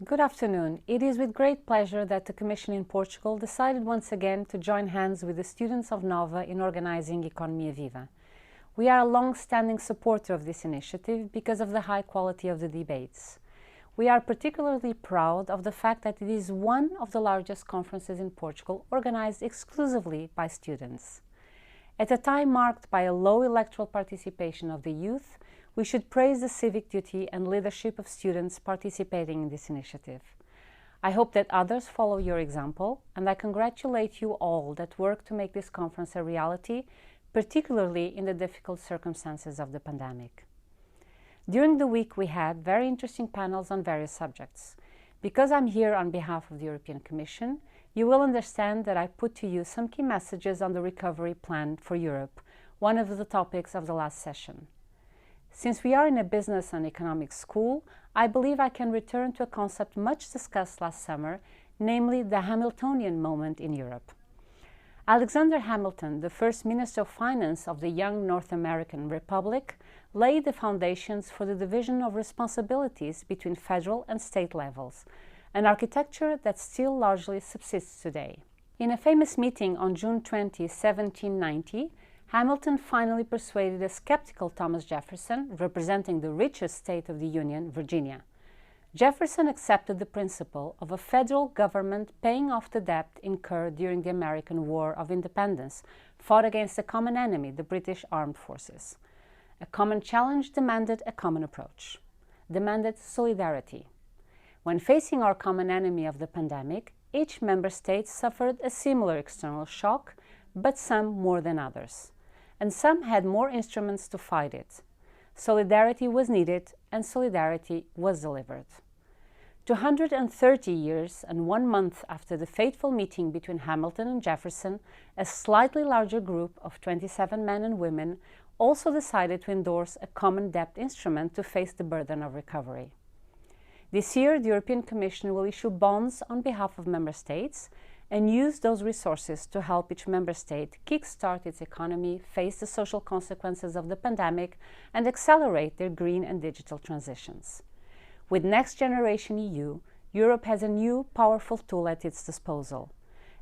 Good afternoon. It is with great pleasure that the Commission in Portugal decided once again to join hands with the students of Nova in organizing Economia Viva. We are a long-standing supporter of this initiative because of the high quality of the debates. We are particularly proud of the fact that it is one of the largest conferences in Portugal organized exclusively by students. At a time marked by a low electoral participation of the youth, we should praise the civic duty and leadership of students participating in this initiative. I hope that others follow your example, and I congratulate you all that work to make this conference a reality, particularly in the difficult circumstances of the pandemic. During the week, we had very interesting panels on various subjects. Because I'm here on behalf of the European Commission, you will understand that I put to you some key messages on the recovery plan for Europe, one of the topics of the last session. Since we are in a business and economics school, I believe I can return to a concept much discussed last summer, namely the Hamiltonian Moment in Europe. Alexander Hamilton, the first Minister of Finance of the young North American Republic, laid the foundations for the division of responsibilities between federal and state levels, an architecture that still largely subsists today. In a famous meeting on June 20, 1790, Hamilton finally persuaded a skeptical Thomas Jefferson, representing the richest state of the Union, Virginia. Jefferson accepted the principle of a federal government paying off the debt incurred during the American War of Independence, fought against a common enemy, the British Armed Forces. A common challenge demanded a common approach, demanded solidarity. When facing our common enemy of the pandemic, each member state suffered a similar external shock, but some more than others. And some had more instruments to fight it. Solidarity was needed, and solidarity was delivered. 230 years and 1 month after the fateful meeting between Hamilton and Jefferson, a slightly larger group of 27 men and women also decided to endorse a common debt instrument to face the burden of recovery. This year, the European Commission will issue bonds on behalf of member states and use those resources to help each member state kickstart its economy, face the social consequences of the pandemic, and accelerate their green and digital transitions. With Next Generation EU, Europe has a new, powerful tool at its disposal,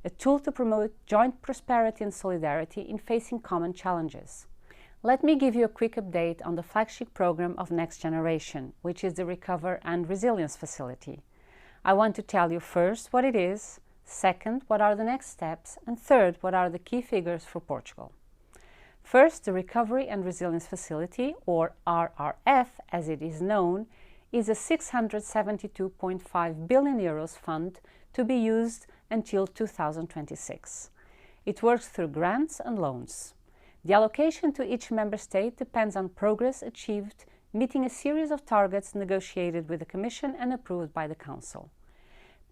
a tool to promote joint prosperity and solidarity in facing common challenges. Let me give you a quick update on the flagship program of Next Generation, which is the Recover and Resilience Facility. I want to tell you first what it is, second, what are the next steps, and third, what are the key figures for Portugal. First, the Recovery and Resilience Facility, or RRF as it is known, is a 672.5 billion euros fund to be used until 2026. It works through grants and loans. The allocation to each member state depends on progress achieved, meeting a series of targets negotiated with the Commission and approved by the Council.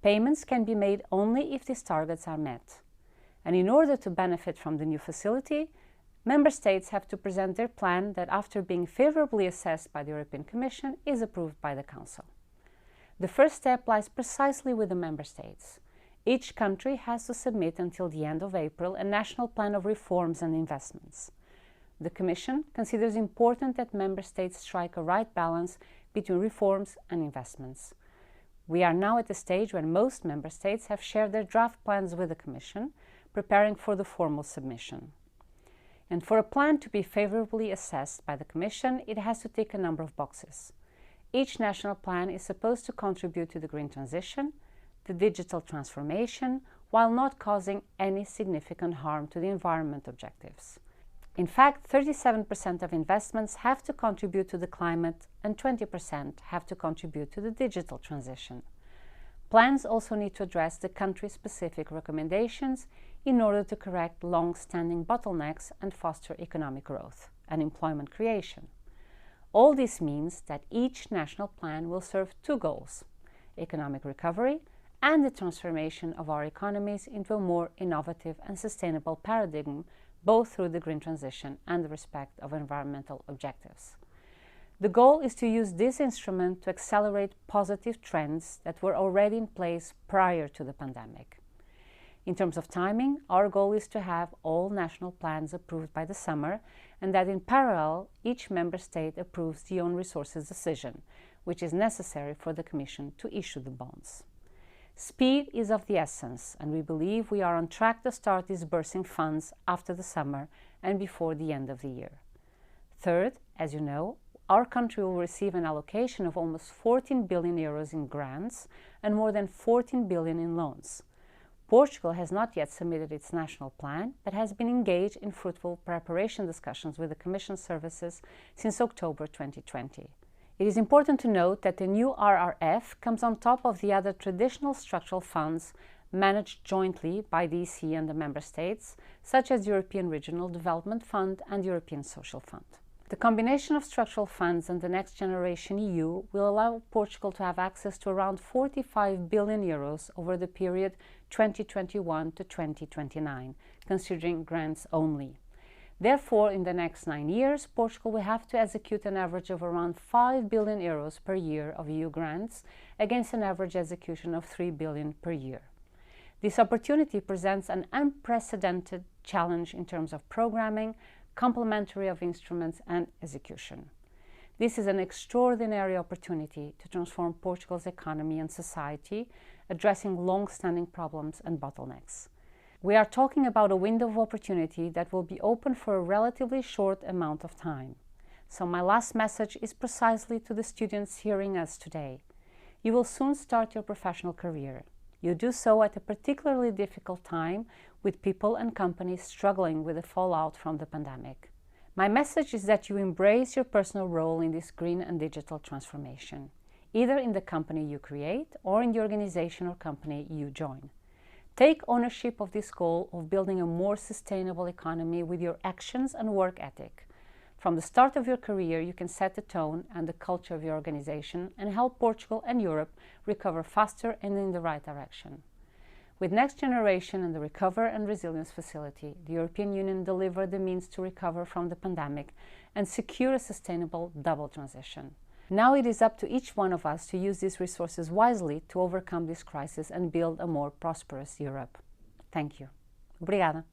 Payments can be made only if these targets are met. And in order to benefit from the new facility, member states have to present their plan that, after being favorably assessed by the European Commission, is approved by the Council. The first step lies precisely with the member states. Each country has to submit until the end of April a national plan of reforms and investments. The Commission considers important that member states strike a right balance between reforms and investments. We are now at the stage when most member states have shared their draft plans with the Commission, preparing for the formal submission. And for a plan to be favorably assessed by the Commission, it has to tick a number of boxes. Each national plan is supposed to contribute to the green transition, the digital transformation, while not causing any significant harm to the environment objectives. In fact, 37% of investments have to contribute to the climate and 20% have to contribute to the digital transition. Plans also need to address the country-specific recommendations in order to correct long-standing bottlenecks and foster economic growth and employment creation. All this means that each national plan will serve two goals: economic recovery and the transformation of our economies into a more innovative and sustainable paradigm, both through the green transition and the respect of environmental objectives. The goal is to use this instrument to accelerate positive trends that were already in place prior to the pandemic. In terms of timing, our goal is to have all national plans approved by the summer, and that in parallel, each member state approves the own resources decision, which is necessary for the Commission to issue the bonds. Speed is of the essence, and we believe we are on track to start disbursing funds after the summer and before the end of the year. Third, as you know, our country will receive an allocation of almost 14 billion euros in grants and more than 14 billion in loans. Portugal has not yet submitted its national plan, but has been engaged in fruitful preparation discussions with the Commission services since October 2020. It is important to note that the new RRF comes on top of the other traditional structural funds managed jointly by the EC and the Member States, such as the European Regional Development Fund and the European Social Fund. The combination of structural funds and the Next Generation EU will allow Portugal to have access to around 45 billion euros over the period 2021 to 2029, considering grants only. Therefore, in the next 9 years, Portugal will have to execute an average of around 5 billion euros per year of EU grants against an average execution of 3 billion per year. This opportunity presents an unprecedented challenge in terms of programming, complementary of instruments and execution. This is an extraordinary opportunity to transform Portugal's economy and society, addressing long-standing problems and bottlenecks. We are talking about a window of opportunity that will be open for a relatively short amount of time. So my last message is precisely to the students hearing us today. You will soon start your professional career. You do so at a particularly difficult time with people and companies struggling with the fallout from the pandemic. My message is that you embrace your personal role in this green and digital transformation, either in the company you create or in the organization or company you join. Take ownership of this goal of building a more sustainable economy with your actions and work ethic. From the start of your career, you can set the tone and the culture of your organization and help Portugal and Europe recover faster and in the right direction. With Next Generation and the Recover and Resilience Facility, the European Union delivered the means to recover from the pandemic and secure a sustainable double transition. Now it is up to each one of us to use these resources wisely to overcome this crisis and build a more prosperous Europe. Thank you. Obrigada.